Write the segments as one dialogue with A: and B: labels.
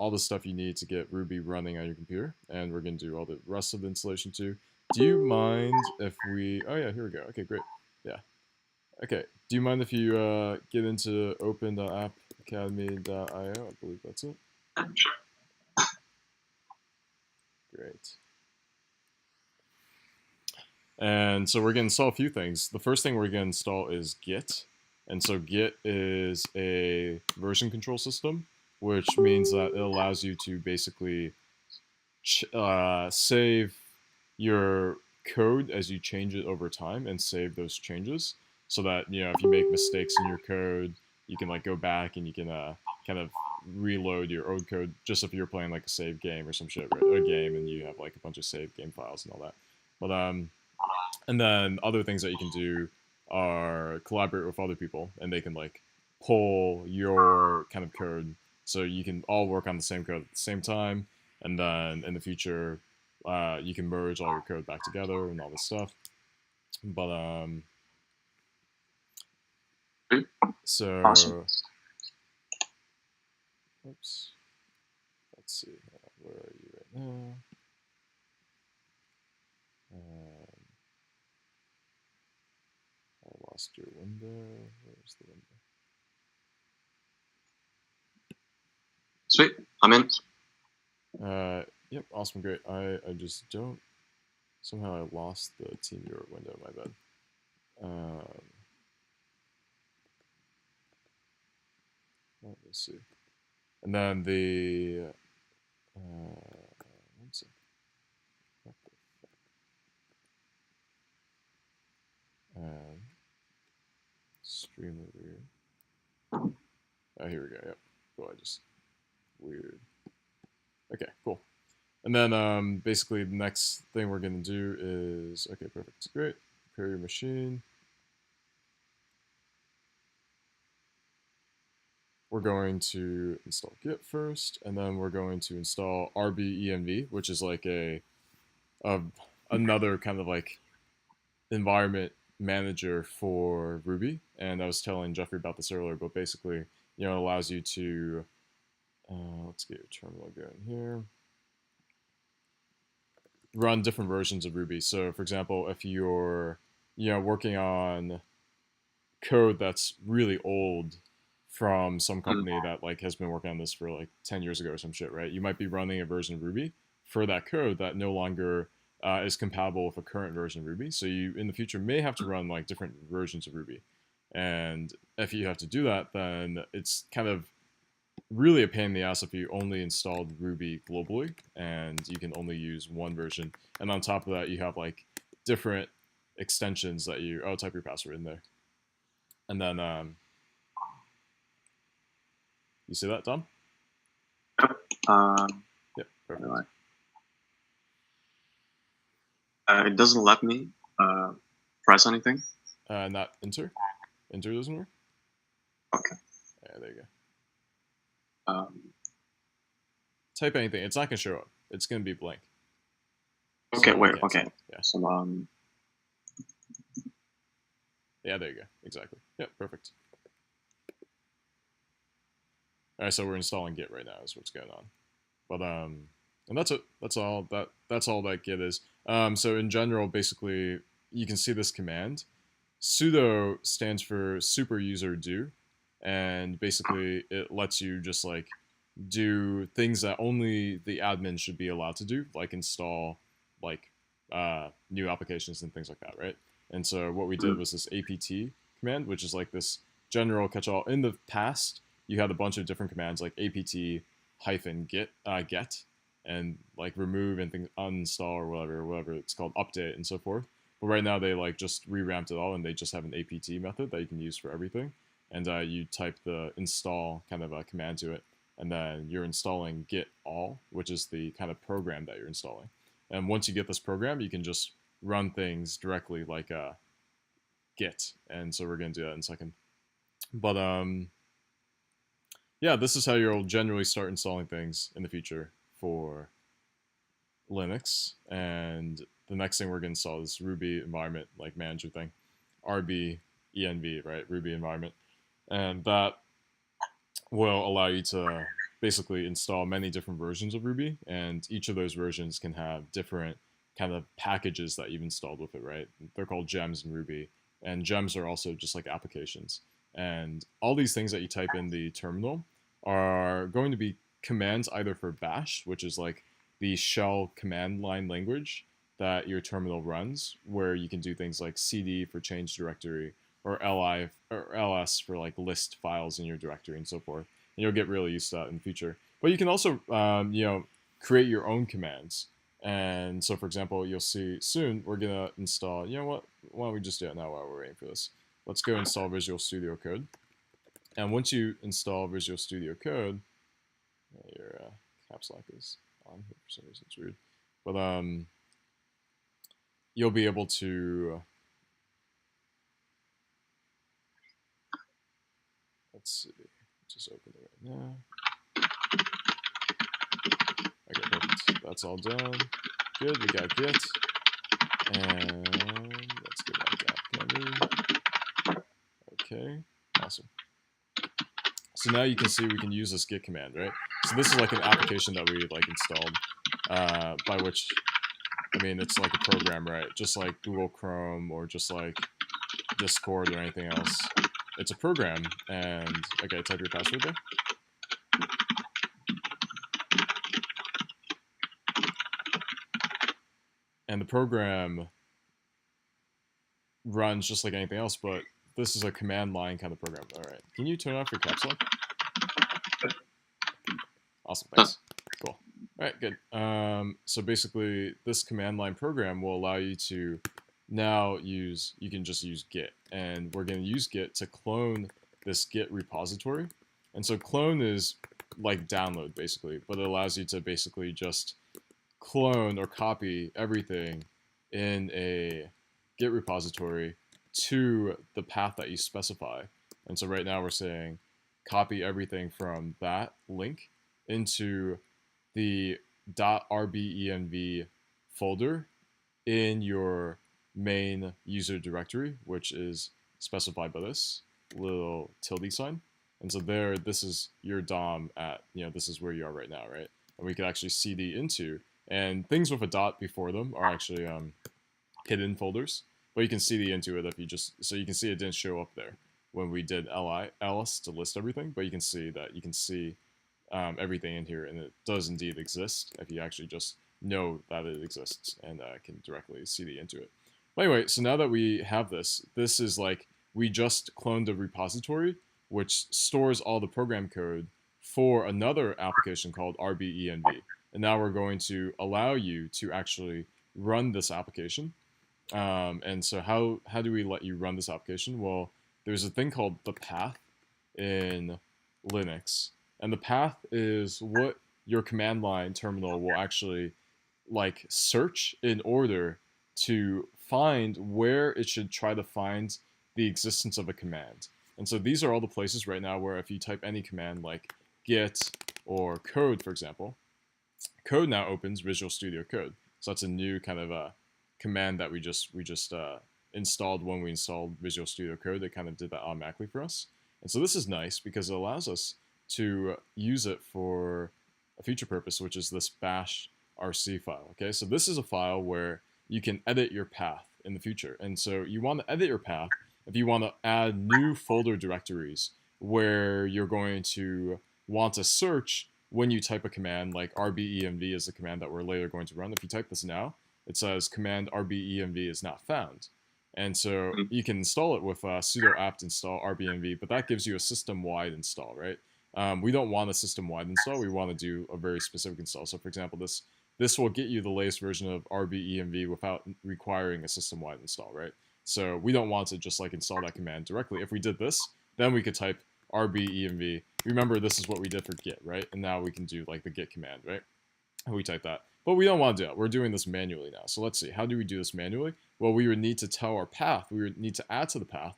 A: all the stuff you need to get Ruby running on your computer, and we're going to do all the rest of the installation too. Do you mind if we... Oh yeah, here we go. Okay, great. Yeah. Okay. Do you mind if you get into open.appacademy.io? I believe that's it.
B: Sure.
A: Great. And so we're going to install a few things. The first thing we're going to install is Git. And so Git is a version control system, which means that it allows you to basically save your code as you change it over time and save those changes so that, you know, if you make mistakes in your code, you can like go back and you can kind of reload your old code, just if you're playing like a save game or some shit, right? A game and you have like a bunch of save game files and all that. But and then other things that you can do are collaborate with other people, and they can like pull your kind of code, so you can all work on the same code at the same time. And then in the future, you can merge all your code back together and all this stuff. But so
B: Awesome.
A: oops, let's see, where are you right now? I lost your window. Where's the window?
B: Sweet. I'm in.
A: Yep, awesome, great. I just don't... Somehow I lost the TeamViewer window, my bad. Let's see. And then the... one second. What the fuck? Extremely weird. Oh, here we go, yep. Cool, I just... Weird. Okay, cool. And then basically the next thing we're going to do is... Okay, perfect. Great. Prepare your machine. We're going to install Git first, and then we're going to install RBENV, which is like another kind of like environment manager for Ruby. And I was telling Jeffrey about this earlier, but basically, you know, it allows you to... let's get your terminal going here. Run different versions of Ruby. So, for example, if you're, you know, working on code that's really old from some company that like has been working on this for like 10 years ago or some shit, right? You might be running a version of Ruby for that code that no longer is compatible with a current version of Ruby. So you, in the future, may have to run like different versions of Ruby. And if you have to do that, then it's kind of really a pain in the ass if you only installed Ruby globally and you can only use one version. And on top of that, you have like different extensions that you... Oh, type your password in there. And then, you see that, Tom?
B: Yep.
A: Yep, perfect.
B: Anyway. It doesn't let me press anything.
A: Not enter. Enter doesn't work.
B: Okay.
A: Yeah, there you go.
B: Type
A: Type anything. It's not gonna show up. It's gonna be blank.
B: Okay.
A: So
B: Wait. Okay.
A: Yeah.
B: So
A: Yeah, there you go. Exactly. Yep, perfect. All right, so we're installing Git right now. Is what's going on. But and that's it. That's all that Git is. So in general, basically, you can see this command. Sudo stands for super user do, and basically it lets you just like do things that only the admin should be allowed to do, like install like new applications and things like that, right? And so what we did was this apt command, which is like this general catch-all. In the past, you had a bunch of different commands like apt hyphen get and like remove and things, uninstall or whatever it's called, update and so forth. But right now they like just revamped it all, and they just have an apt method that you can use for everything. And you type the install kind of a command to it, and then you're installing git all, which is the kind of program that you're installing. And once you get this program, you can just run things directly like git. And so we're going to do that in a second. But yeah, this is how you'll generally start installing things in the future for Linux. And the next thing we're going to install is Ruby environment, like manager thing, RBENV, right? Ruby environment. And that will allow you to basically install many different versions of Ruby, and each of those versions can have different kind of packages that you've installed with it, right? They're called gems in Ruby, and gems are also just like applications. And all these things that you type in the terminal are going to be commands either for bash, which is like the shell command line language that your terminal runs, where you can do things like cd for change directory, or li or ls for like list files in your directory and so forth. And you'll get really used to that in the future. But you can also create your own commands. And so, for example, you'll see soon we're gonna install. You know what? Why don't we just do it now while we're waiting for this? Let's go install Visual Studio Code. And once you install Visual Studio Code, your caps lock is on here for some reason. It's weird, but you'll be able to. Let's see. Just open it right now. Okay, perfect. That's all done. Good. We got Git, and let's go back to app. Okay, awesome. So now you can see we can use this git command, right? So this is like an application that we like installed, by which, I mean, it's like a program, right? Just like Google Chrome or just like Discord or anything else. It's a program, and okay, type your password there. And the program runs just like anything else, but this is a command line kind of program. All right, can you turn off your caps lock? Awesome, thanks. Cool. All right, good. So basically, this command line program will allow you to now use, you can just use Git. And we're going to use Git to clone this Git repository. And so clone is like download, basically, but it allows you to basically just clone or copy everything in a Git repository to the path that you specify. And so right now we're saying copy everything from that link into the .rbenv folder in your main user directory, which is specified by this little tilde sign. And so there, this is your DOM at, this is where you are right now, right? And we could actually cd into, and things with a dot before them are actually hidden folders, but you can cd into it if you just, so you can see it didn't show up there when we did ls to list everything, but you can see that you can see everything in here, and it does indeed exist if you actually just know that it exists and can directly cd into it. But anyway, so now that we have this, this is like we just cloned a repository which stores all the program code for another application called rbenv. And now we're going to allow you to actually run this application. And so how do we let you run this application? Well, there's a thing called the path in Linux. And the path is what your command line terminal will actually like search in order to find where it should try to find the existence of a command. And so these are all the places right now where if you type any command like git or code, for example, code now opens Visual Studio Code. So that's a new kind of a command that we just installed when we installed Visual Studio Code. It kind of did that automatically for us. And so this is nice because it allows us to use it for a future purpose, which is this bash rc file. Okay, so this is a file where you can edit your path in the future. And so you want to edit your path if you want to add new folder directories where you're going to want to search when you type a command like rbenv is the command that we're later going to run. If you type this now, it says command rbenv is not found. And so you can install it with sudo apt install rbenv, but that gives you a system-wide install, right? We don't want a system-wide install. We want to do a very specific install. So for example, this will get you the latest version of rbenv without requiring a system-wide install, right? So we don't want to just like install that command directly. If we did this, then we could type rbenv. Remember, this is what we did for git, right? And now we can do like the git command, right? And we type that. But we don't want to do that. We're doing this manually now. So let's see. How do we do this manually? Well, we would need to tell our path. We would need to add to the path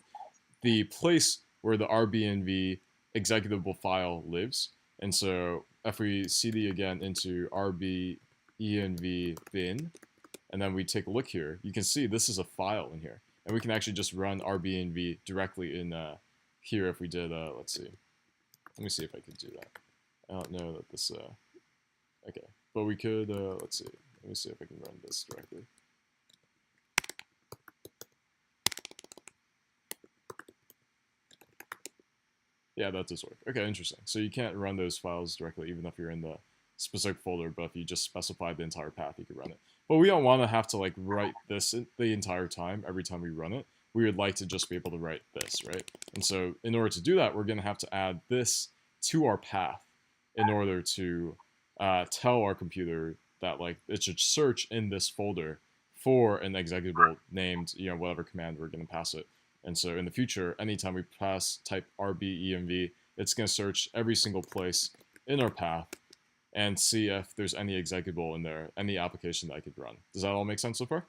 A: the place where the rbenv executable file lives. And so if we cd again into rbenv bin, and then we take a look here, you can see this is a file in here. And we can actually just run rbenv directly in here if we did, let's see. Let me see if I can do that. I don't know that this, okay. But we could, let's see. Let me see if I can run this directly. Yeah, that does work. Okay, interesting. So you can't run those files directly even if you're in the specific folder, but if you just specify the entire path, you could run it. But we don't want to have to like write this the entire time, every time we run it. We would like to just be able to write this, right? And so in order to do that, we're going to have to add this to our path in order to tell our computer that like it should search in this folder for an executable named, whatever command we're going to pass it. And so in the future, anytime we type RBEMV, it's going to search every single place in our path and see if there's any executable in there, any application that I could run. Does that all make sense so far?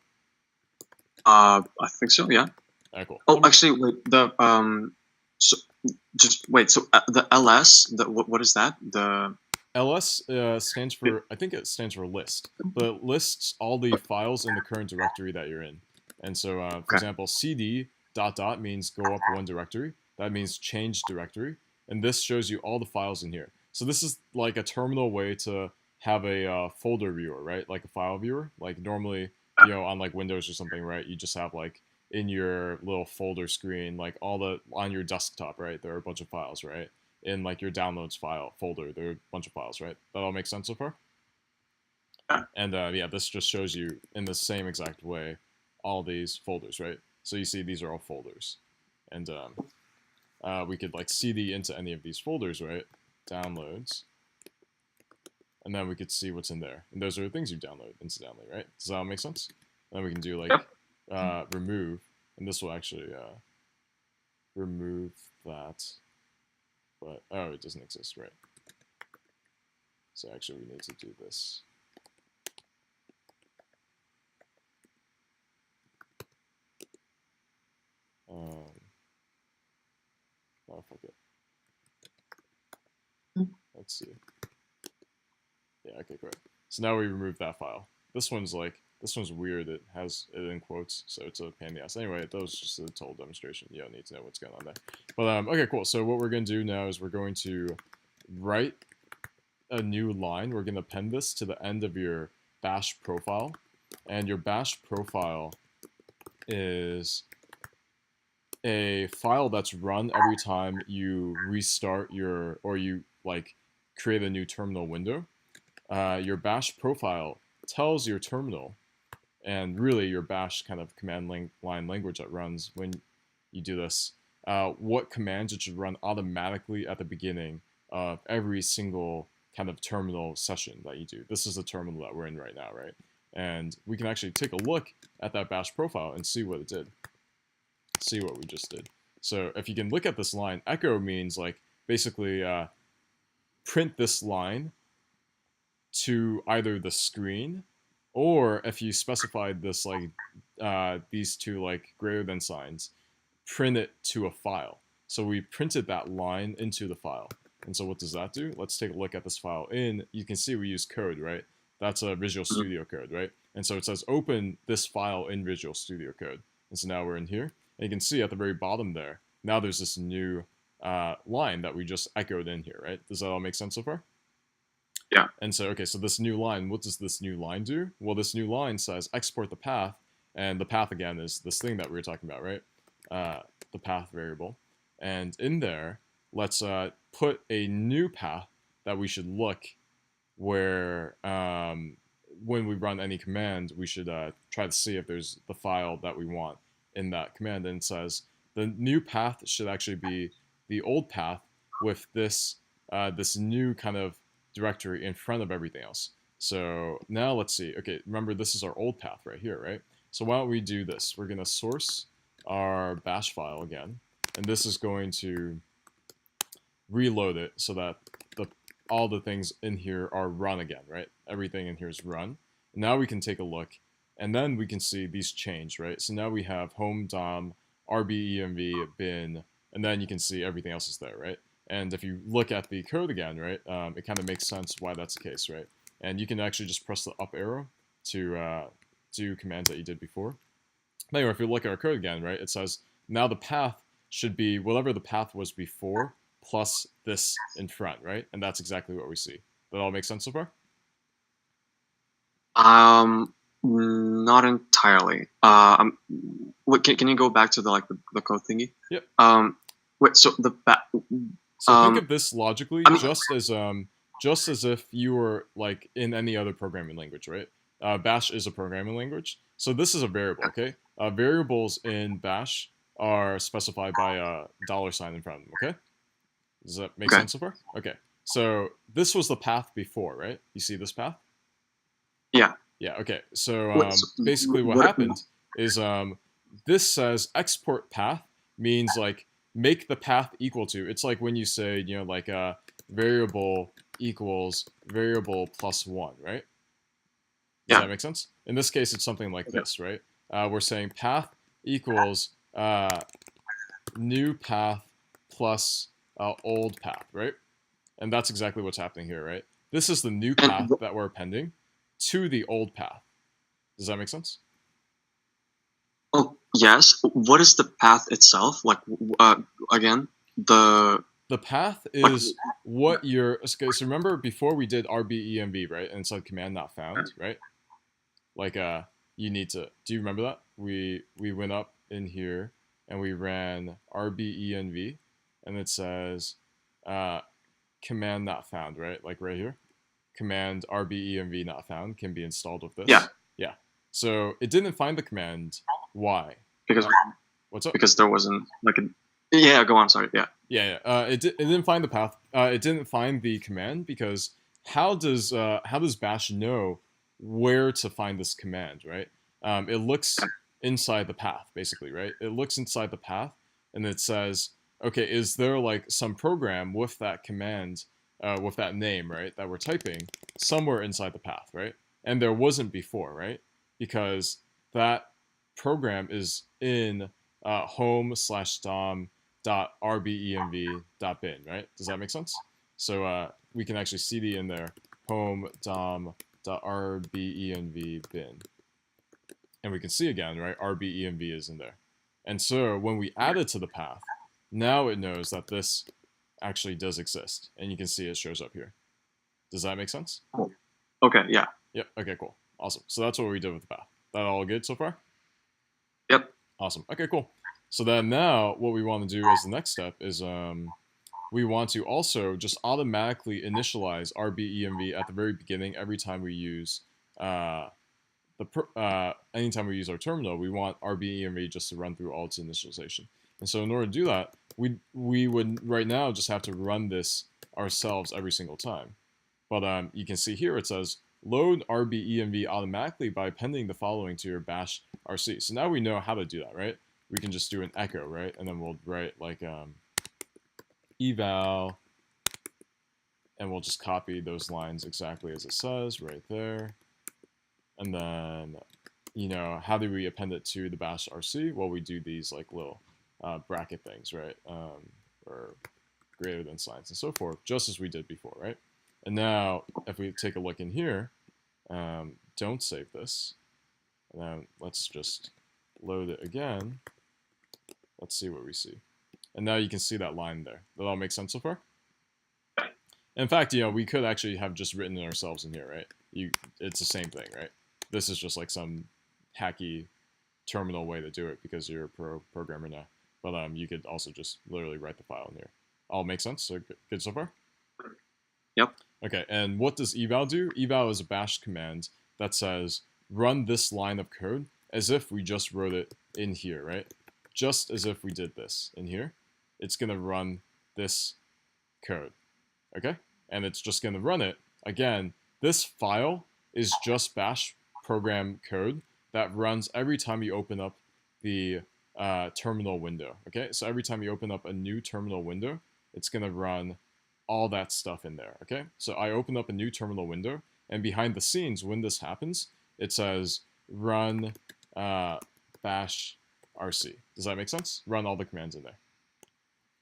B: I think so. Yeah.
A: Alright, cool.
B: Oh, actually, wait. So just wait. So the ls, what is that? The
A: ls stands for, I think it stands for list, but it lists all the files in the current directory that you're in. And so, for example, cd ... means go up one directory. That means change directory. And this shows you all the files in here. So this is like a terminal way to have a folder viewer, right? Like a file viewer. Like normally, on like Windows or something, right? You just have like in your little folder screen, like all the on your desktop, right? There are a bunch of files, right? In like your downloads file folder, there are a bunch of files, right? That all makes sense so far? And yeah, this just shows you in the same exact way all these folders, right? So you see these are all folders. And we could like cd into any of these folders, right? Downloads. And then we could see what's in there. And those are the things you download incidentally, right? Does that all make sense? And then we can do like remove. And this will actually remove that. But, oh, it doesn't exist, right? So actually we need to do this. Oh, fuck it. Let's see. Yeah, okay, great. So now we remove that file. This one's weird. It has it in quotes, so it's a pain in the ass. Anyway, that was just a total demonstration. You don't need to know what's going on there. But okay, cool. So what we're going to do now is we're going to write a new line. We're going to append this to the end of your bash profile. And your bash profile is a file that's run every time you restart or you like create a new terminal window. Your bash profile tells your terminal, and really your bash kind of command line language that runs when you do this, what commands it should run automatically at the beginning of every single kind of terminal session that you do. This is the terminal that we're in right now, right? And we can actually take a look at that bash profile and see what it did. See what we just did. So if you can look at this line, echo means like basically print this line to either the screen, or if you specified this like these two like greater than signs, print it to a file. So we printed that line into the file. And so what does that do? Let's take a look at this file. You can see we use code, right? That's a Visual Studio Code, right? And so it says open this file in Visual Studio Code. And so now we're in here. And you can see at the very bottom there, now there's this new line that we just echoed in here, right? Does that all make sense so far?
B: Yeah.
A: And so, okay, so this new line, what does this new line do? Well, this new line says export the path, and the path, again, is this thing that we were talking about, right? The path variable. And in there, let's put a new path that we should look where when we run any command, we should try to see if there's the file that we want in that command. And it says the new path should actually be the old path with this this new kind of directory in front of everything else. So now let's see. Okay, remember this is our old path right here, right? So why don't we do this? We're going to source our bash file again, and this is going to reload it so that all the things in here are run again, right? Everything in here is run. Now we can take a look, and then we can see these change, right? So now we have home dom, RBEMV, bin, and then you can see everything else is there, right? And if you look at the code again, right, it kind of makes sense why that's the case, right? And you can actually just press the up arrow to do commands that you did before. Anyway, if you look at our code again, right, it says now the path should be whatever the path was before plus this in front, right? And that's exactly what we see. That all makes sense so far?
B: Not entirely. Wait, can you go back to the code thingy?
A: Yep.
B: Wait, so
A: So think of this logically,
B: I mean,
A: just as if you were like in any other programming language, right? Bash is a programming language, so this is a variable. Okay, variables in Bash are specified by a $sign in front of them. Okay, does that make
B: okay,
A: sense so far? Okay, so this was the path before, right? You see this path?
B: yeah.
A: Yeah. Okay. So
B: Wait, so
A: basically, what happened is this says export path means like make the path equal to. It's like when you say like a variable equals variable plus one, right? Does
B: Yeah.
A: that make sense? In this case, it's something like
B: Okay.
A: this, right? We're saying path equals new path plus old path, right? And that's exactly what's happening here, right? This is the new
B: And
A: path that we're appending to the old path. Does that make sense?
B: oh yes, what is the path itself? Like again, the
A: The path
B: like
A: is what you're. Okay, so remember before we did RBEMV, right? And it said command not found, right? Like you need to. Do you remember that? We went up in here and we ran RBENV, and it says command not found, right? Like right here, command RBEMV not found can be installed with
B: yeah,
A: this. Yeah. So it didn't find the command. Why?
B: because
A: What's up?
B: because there wasn't like a yeah. Go on. Sorry. Yeah.
A: Yeah, yeah. It didn't find the path. It didn't find the command because how does Bash know where to find this command, right? It looks inside the path, basically, right? It looks inside the path and it says, okay, is there like some program with that command, with that name, right, that we're typing somewhere inside the path, right? And there wasn't before, right? Because that program is in home/dom .rbenv.bin, right? Does that make sense? So we can actually cd in there home dom.rbenv bin. And we can see again, right? rbenv is in there. And so when we add it to the path, now it knows that this actually does exist. And you can see it shows up here. Does that make sense?
B: Okay. Yeah.
A: Yep. Okay, cool. Awesome. So that's what we did with the path. That all good so far?
B: Yep.
A: Awesome. Okay, cool. So then now what we want to do as the next step is we want to also just automatically initialize RBEMV at the very beginning every time we use anytime we use our terminal, we want RBEMV just to run through all its initialization. And so in order to do that, we would right now just have to run this ourselves every single time. But you can see here it says load RBEMV automatically by appending the following to your bash RC. So now we know how to do that, right? We can just do an echo, right? And then we'll write like eval, and we'll just copy those lines exactly as it says right there. And then, how do we append it to the bash RC? Well, we do these like little bracket things, right? Or greater than signs and so forth, just as we did before, right? And now, if we take a look in here, don't save this. And then let's just load it again. Let's see what we see. And now you can see that line there. That all makes sense so far? In fact, we could actually have just written it ourselves in here, right? It's the same thing, right? This is just like some hacky terminal way to do it because you're a programmer now. But you could also just literally write the file in here. All makes sense? So good so far?
B: Yep.
A: Okay, and what does eval do? Eval is a bash command that says run this line of code as if we just wrote it in here, right? Just as if we did this in here. It's going to run this code, okay? And it's just going to run it. Again, this file is just bash program code that runs every time you open up the terminal window, okay? So every time you open up a new terminal window, it's going to run all that stuff in there, okay? So I open up a new terminal window, and behind the scenes, when this happens, it says run bash RC. Does that make sense? Run all the commands in there.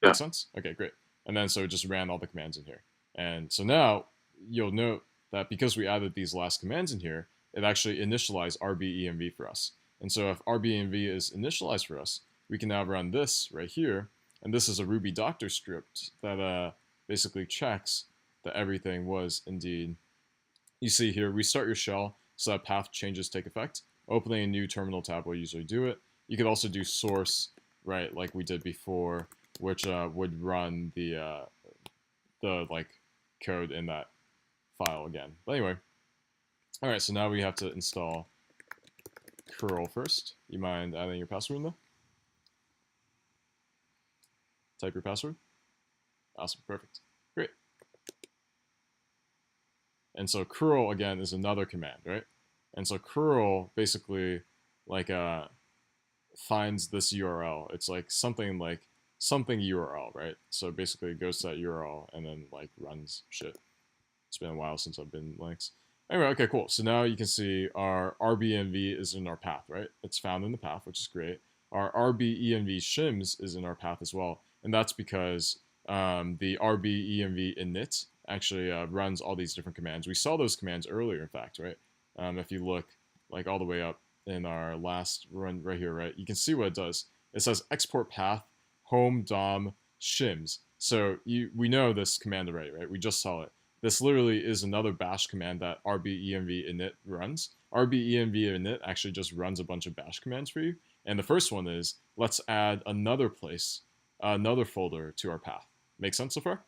B: Yeah.
A: Make sense? Okay, great. And then so it just ran all the commands in here. And so now you'll note that because we added these last commands in here, it actually initialized RBEMV for us. And so if RBEMV is initialized for us, we can now run this right here, And this is a Ruby doctor script that basically checks that everything was indeed. You see here, restart your shell so that path changes take effect. Opening a new terminal tab will usually do it. You could also do source, right, like we did before, which would run the like code in that file again. But anyway, all right. So now we have to install curl first. You mind adding your password in there? Type your password. Awesome, perfect, great. And so curl again is another command, right? And so curl basically like finds this URL. It's like something URL, right? So basically it goes to that URL and then like runs shit. It's been a while since I've been Linux. Anyway, okay, cool. So now you can see our RBENV is in our path, right? It's found in the path, which is great. Our RBENV shims is in our path as well. And that's because the RBENV init actually runs all these different commands. We saw those commands earlier, in fact, right? If you look like all the way up in our last run right here, right? You can see what it does. It says export path home dom shims. So we know this command already, right? We just saw it. This literally is another bash command that RBENV init runs. RBENV init actually just runs a bunch of bash commands for you. And the first one is, let's add another place, another folder to our path. Make sense so far?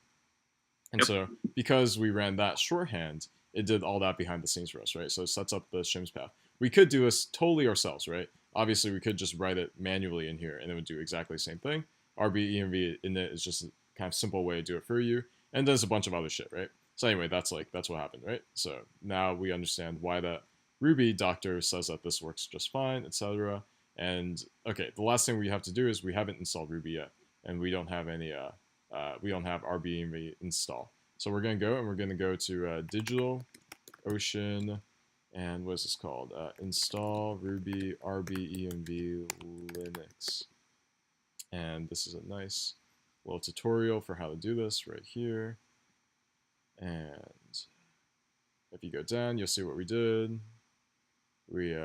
A: And
B: Yep.
A: so because we ran that shorthand, it did all that behind the scenes for us, right? So it sets up the shims path. We could do this totally ourselves, right? Obviously, we could just write it manually in here, and it would do exactly the same thing. RBENV init is just a kind of simple way to do it for you, and does a bunch of other shit, right? So anyway, that's what happened, right? So now we understand why the Ruby doctor says that this works just fine, etc. And okay, the last thing we have to do is we haven't installed Ruby yet, and we don't have any we don't have RBENV install. So we're gonna go and we're gonna go to DigitalOcean, and what is this called? Install Ruby RBENV Linux. And this is a nice little tutorial for how to do this right here. And if you go down, you'll see what we did. We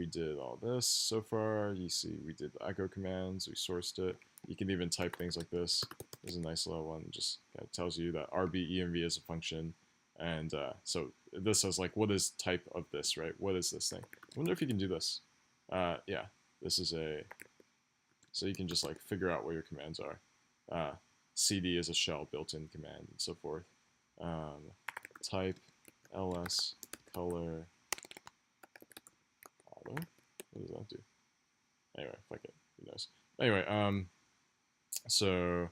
A: did all this so far. You see we did the echo commands, we sourced it. You can even type things like this. There's a nice little one, just kind of tells you that RBENV is a function. And so this says like, what is type of this, right? What is this thing? I wonder if you can do this. Yeah, this is so you can just like figure out what your commands are. CD is a shell built-in command and so forth. Type ls color auto. What does that do? Anyway, fuck it. Who knows? Anyway, so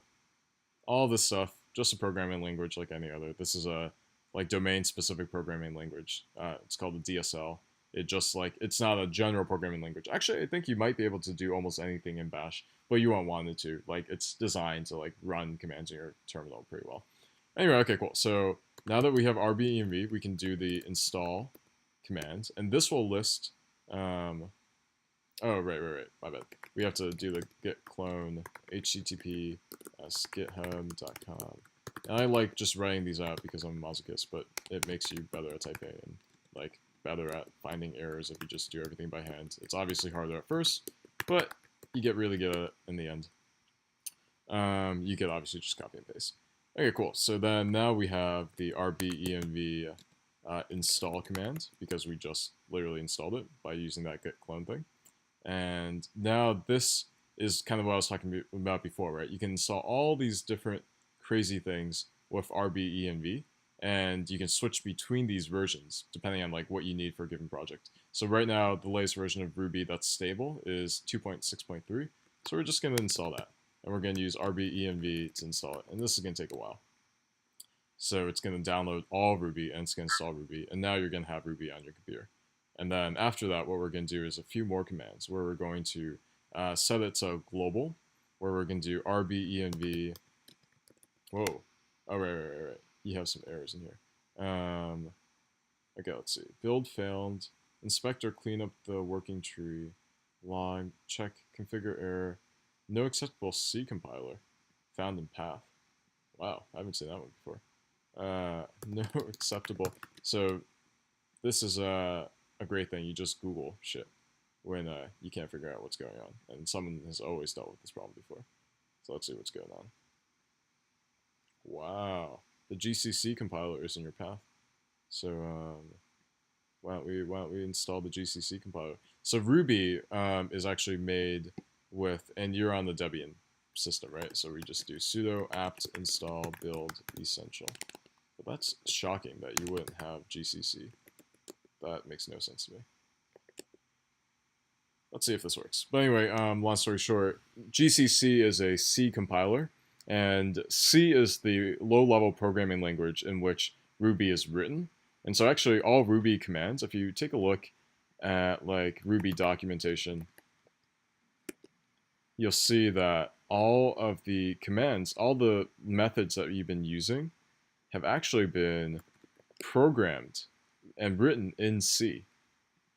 A: all this stuff, just a programming language like any other. This is a like domain-specific programming language. It's called the DSL. It's not a general programming language. Actually, I think you might be able to do almost anything in Bash, but you won't want it to. Like, it's designed to like run commands in your terminal pretty well. Anyway, okay, cool. So now that we have RBENV, we can do the install command, and this will list. Oh, right. My bad. We have to do the git clone http github.com. And I like just writing these out because I'm a masochist, but it makes you better at typing and like better at finding errors if you just do everything by hand. It's obviously harder at first, but you get really good at it in the end. You could obviously just copy and paste. Okay, cool. So then now we have the RBENV install command because we just literally installed it by using that git clone thing. And now this is kind of what I was talking about before, right? You can install all these different crazy things with RBENV, and you can switch between these versions depending on like what you need for a given project. So right now, the latest version of Ruby that's stable is 2.6.3. So we're just going to install that, and we're going to use RBENV to install it, and this is going to take a while. So it's going to download all Ruby, and it's going to install Ruby, and now you're going to have Ruby on your computer. And then after that, what we're going to do is a few more commands where we're going to set it to global, where we're going to do RBENV. Whoa. Oh, right. You have some errors in here. Okay, let's see. Build failed. Inspector clean up the working tree. Log. Check configure error. No acceptable C compiler. Found in path. Wow, I haven't seen that one before. No acceptable. So this is a great thing. You just Google shit when you can't figure out what's going on. And someone has always dealt with this problem before. So let's see what's going on. Wow, the GCC compiler is in your path. So why don't we install the GCC compiler? So Ruby is actually made with, and you're on the Debian system, right? So we just do sudo apt install build essential. But that's shocking that you wouldn't have GCC. That makes no sense to me. Let's see if this works. But anyway, long story short, GCC is a C compiler, and C is the low-level programming language in which Ruby is written. And so actually all Ruby commands, if you take a look at like Ruby documentation, you'll see that all of the commands, all the methods that you've been using have actually been programmed and written in C.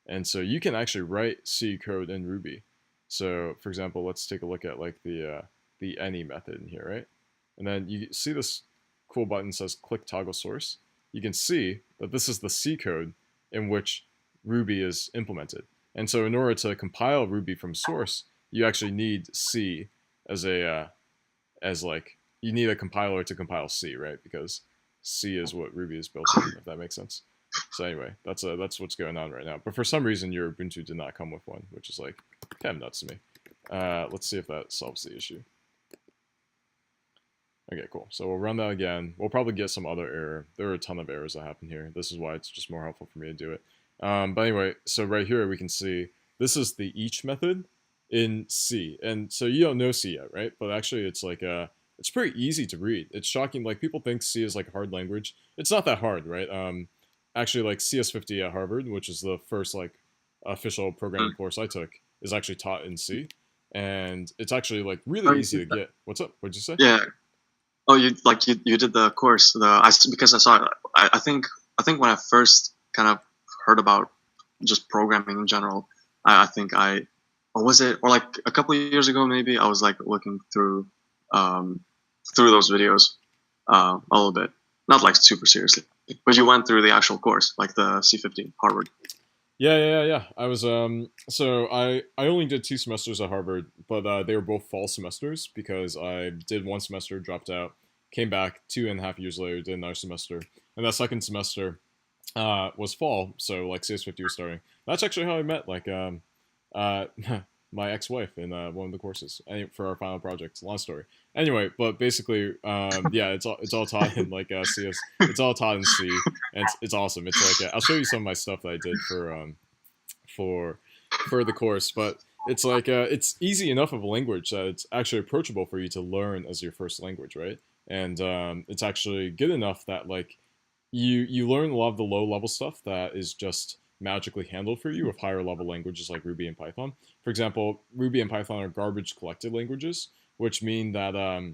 A: And so you can actually write C code in Ruby. So for example, let's take a look at like the any method in here, right? And then you see this cool button says click toggle source. You can see that this is the C code in which Ruby is implemented. And so in order to compile Ruby from source, you actually need C as a you need a compiler to compile C, right? Because C is what Ruby is built on, if that makes sense. So anyway, that's what's going on right now. But for some reason, your Ubuntu did not come with one, which is like kind of nuts to me. Let's see if that solves the issue. Okay, cool. So we'll run that again. We'll probably get some other error. There are a ton of errors that happen here. This is why it's just more helpful for me to do it. But anyway, so right here we can see this is the each method in C. And so you don't know C yet, right? But actually it's like it's pretty easy to read. It's shocking. Like people think C is like a hard language. It's not that hard, right? Actually like CS50 at Harvard, which is the first like official programming course I took, is actually taught in C. And it's actually like really easy to get. What's up? What'd you say?
B: Yeah. Oh, you did the course. Because I saw it. I think when I first kind of heard about just programming in general, I think or like a couple of years ago maybe, I was like looking through those videos a little bit, not like super seriously, but you went through the actual course, like the C50 Harvard.
A: Yeah. I was so I only did 2 semesters at Harvard, but they were both fall semesters because I did 1 semester, dropped out, came back 2.5 years later, did another semester, and that second semester was fall, so like CS50 was starting. That's actually how I met like my ex-wife in one of the courses for our final project. Long story. Anyway, but basically, yeah, it's all taught in like CS. It's all taught in C, and it's awesome. It's like I'll show you some of my stuff that I did for the course, but it's like it's easy enough of a language that it's actually approachable for you to learn as your first language, right? And it's actually good enough that like you learn a lot of the low level stuff that is just magically handled for you with higher level languages like Ruby and Python. For example, Ruby and Python are garbage collected languages, which mean that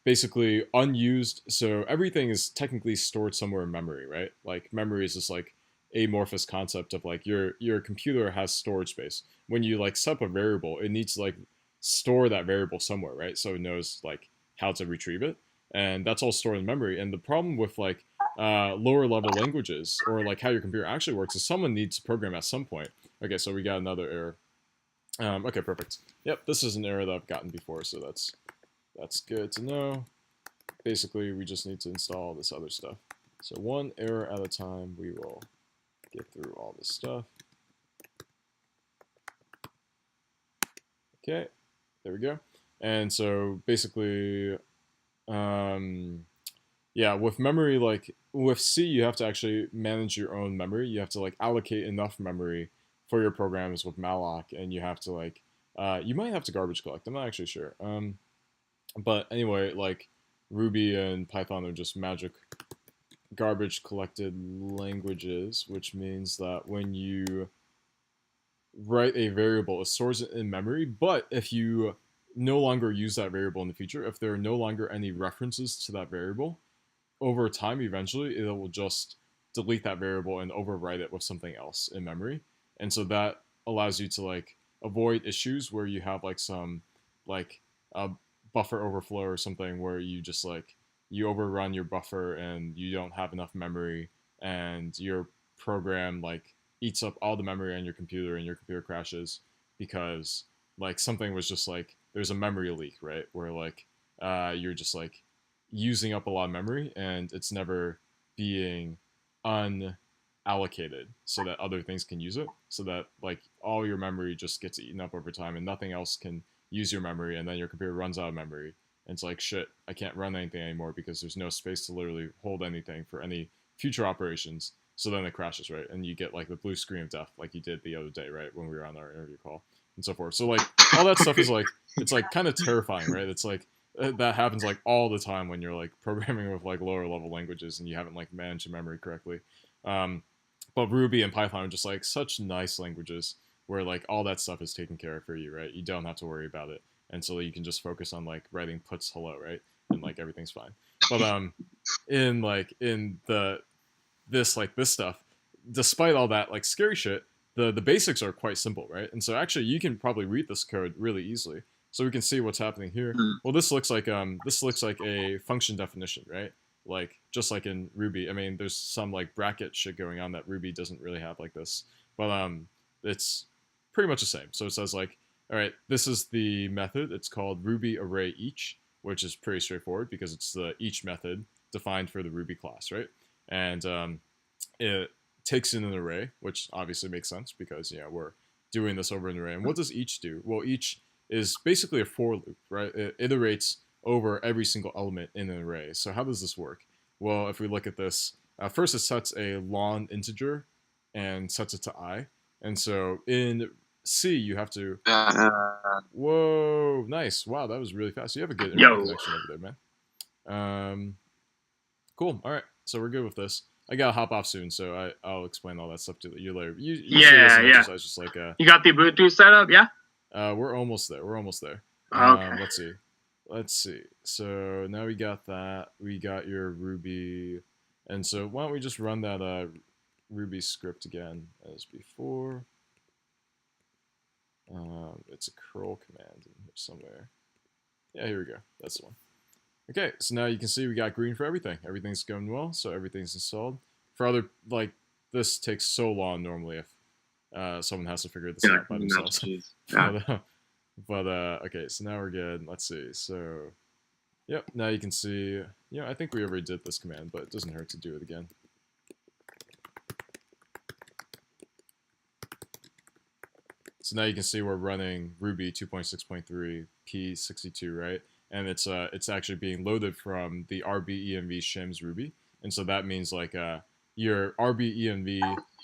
A: basically unused, so everything is technically stored somewhere in memory, right? Like memory is this like amorphous concept of like your computer has storage space. When you like set up a variable, it needs to like store that variable somewhere, right? So it knows like how to retrieve it, and that's all stored in memory. And the problem with like lower level languages or like how your computer actually works is someone needs to program at some point. Okay, so we got another error. Okay, perfect. Yep, this is an error that I've gotten before, so that's good to know. Basically, we just need to install this other stuff. So one error at a time, we will get through all this stuff. Okay, there we go. And so basically, yeah, with memory, like with C, you have to actually manage your own memory. You have to like allocate enough memory for your programs with malloc, and you have to like, you might have to garbage collect. I'm not actually sure. But anyway, like Ruby and Python are just magic garbage collected languages, which means that when you write a variable, it stores it in memory. But if you no longer use that variable in the future, if there are no longer any references to that variable, over time, eventually, it will just delete that variable and overwrite it with something else in memory. And so that allows you to like avoid issues where you have like some like a buffer overflow or something where you just like you overrun your buffer and you don't have enough memory and your program like eats up all the memory on your computer and your computer crashes because like something was just like there's a memory leak, right? Where like you're just like using up a lot of memory and it's never being unallocated so that other things can use it. So that like all your memory just gets eaten up over time and nothing else can use your memory, and then your computer runs out of memory. And it's like shit, I can't run anything anymore because there's no space to literally hold anything for any future operations. So then it crashes, right? And you get like the blue screen of death, like you did the other day, right, when we were on our interview call and so forth. So like all that stuff is like it's like kind of terrifying, right? It's like that happens like all the time when you're like programming with like lower level languages and you haven't like managed your memory correctly. Um, but Ruby and Python are just like such nice languages where like all that stuff is taken care of for you, right? You don't have to worry about it, and so you can just focus on like writing puts hello, right, and like everything's fine. But in like in the this stuff, despite all that like scary shit, the basics are quite simple, right? And so actually you can probably read this code really easily. So we can see what's happening here.
B: Mm.
A: Well, this looks like a function definition, right? Like just like in Ruby. I mean, there's some like bracket shit going on that Ruby doesn't really have like this, but it's pretty much the same. So it says like, all right, this is the method. It's called Ruby array each, which is pretty straightforward because it's the each method defined for the Ruby class, right? And it takes in an array, which obviously makes sense because we're doing this over an array. And what does each do? Well, each is basically a for loop, right? It iterates over every single element in an array. So how does this work? Well, if we look at this, first it sets a long integer and sets it to I. And so in C, you have to. Whoa, nice! Wow, that was really fast. You have a good internet connection over there, man. Cool. All right, so we're good with this. I gotta hop off soon, so I'll explain all that stuff to you later. You
C: yeah.
A: Exercise, just like
C: you got the Ubuntu set up, yeah?
A: We're almost there. We're almost there.
C: Okay.
A: Let's see. So now we got that. We got your Ruby, and so why don't we just run that Ruby script again as before? It's a curl command in here somewhere. Yeah, here we go. That's the one. Okay, so now you can see we got green for everything. Everything's going well, so everything's installed. For other, like, this takes so long normally if someone has to figure this out by themselves.
C: Yeah.
A: but okay, so now we're good. Let's see. So, yep, now you can see, I think we already did this command, but it doesn't hurt to do it again. So now you can see we're running Ruby 2.6.3 P62, right? And it's actually being loaded from the RBENV shims Ruby, and so that means like your RBENV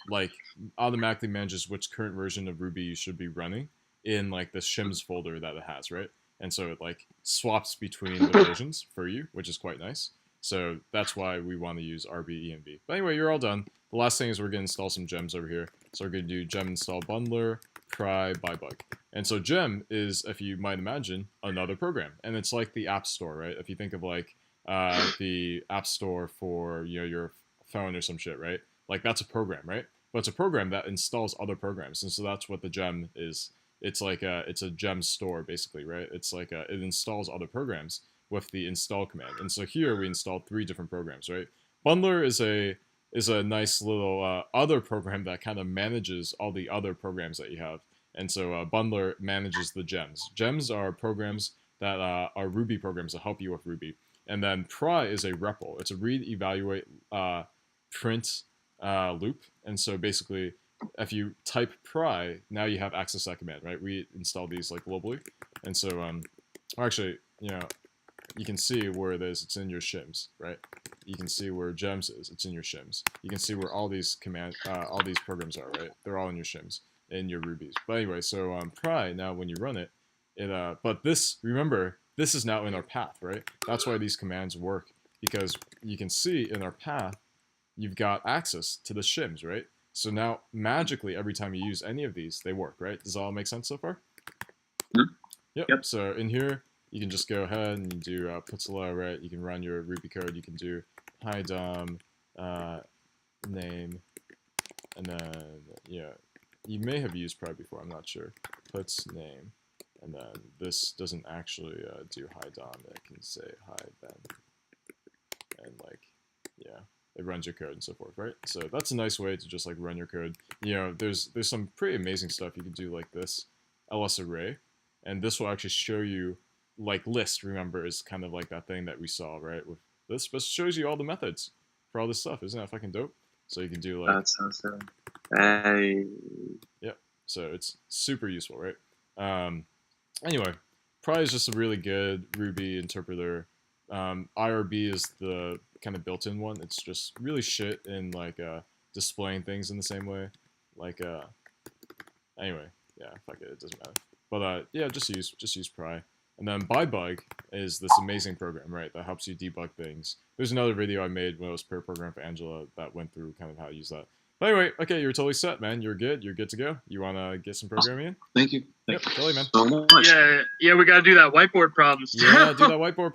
A: like automatically manages which current version of Ruby you should be running in like the shims folder that it has, right? And so it like swaps between the versions for you, which is quite nice. So that's why we want to use RBENV. But anyway, you're all done. The last thing is we're going to install some gems over here. So we're going to do gem install bundler pry bybug. And so gem is, if you might imagine, another program. And it's like the App Store, right? If you think of like the App Store for your phone or some shit, right? Like that's a program, right? But it's a program that installs other programs. And so that's what the gem is. It's like it's a gem store basically, right? It's like it installs other programs with the install command. And so here we installed 3 different programs, right? Bundler is a nice little other program that kind of manages all the other programs that you have. And so Bundler manages the gems. Gems are programs that are Ruby programs that help you with Ruby. And then pry is a REPL. It's a read, evaluate, print loop. And so basically, if you type pry, now you have access to that command, right? We install these like globally. And so, actually, you can see where it is. It's in your shims, right? You can see where gems is. It's in your shims. You can see where all these programs are, right? They're all in your shims, in your rubies. But anyway, so pry, now when you run it, but this, remember, this is now in our path, right? That's why these commands work, because you can see in our path, you've got access to the shims, right? So now, magically, every time you use any of these, they work, right? Does it all make sense so far?
B: Mm-hmm.
A: Yep. So in here, you can just go ahead and you do puts hello, right? You can run your Ruby code. You can do hi dom name, and then you may have used pry before. I'm not sure. Puts name, and then this doesn't actually do hi dom. It can say hi Ben, and like it runs your code and so forth, right? So that's a nice way to just like run your code. There's some pretty amazing stuff you can do like this ls array. and this will actually show you like list. Remember, is kind of like that thing that we saw, right? With this, but shows you all the methods for all this stuff. Isn't that fucking dope? So you can do like
B: That sounds good. Hey.
A: Yep. So it's super useful, right? Anyway, Pry is just a really good Ruby interpreter. IRB is the kind of built-in one. It's just really shit in like displaying things in the same way. Like anyway, yeah, fuck it, it doesn't matter. But yeah, just use Pry. And then ByBug is this amazing program, right, that helps you debug things. There's another video I made when it was per program for Angela that went through kind of how to use that. But anyway, okay, you're totally set, man. You're good. You're good to go. You want to get some programming in?
B: Thank you.
A: Yep, totally, man.
B: So much.
C: Yeah, we gotta do that whiteboard problems.
A: Yeah, do that whiteboard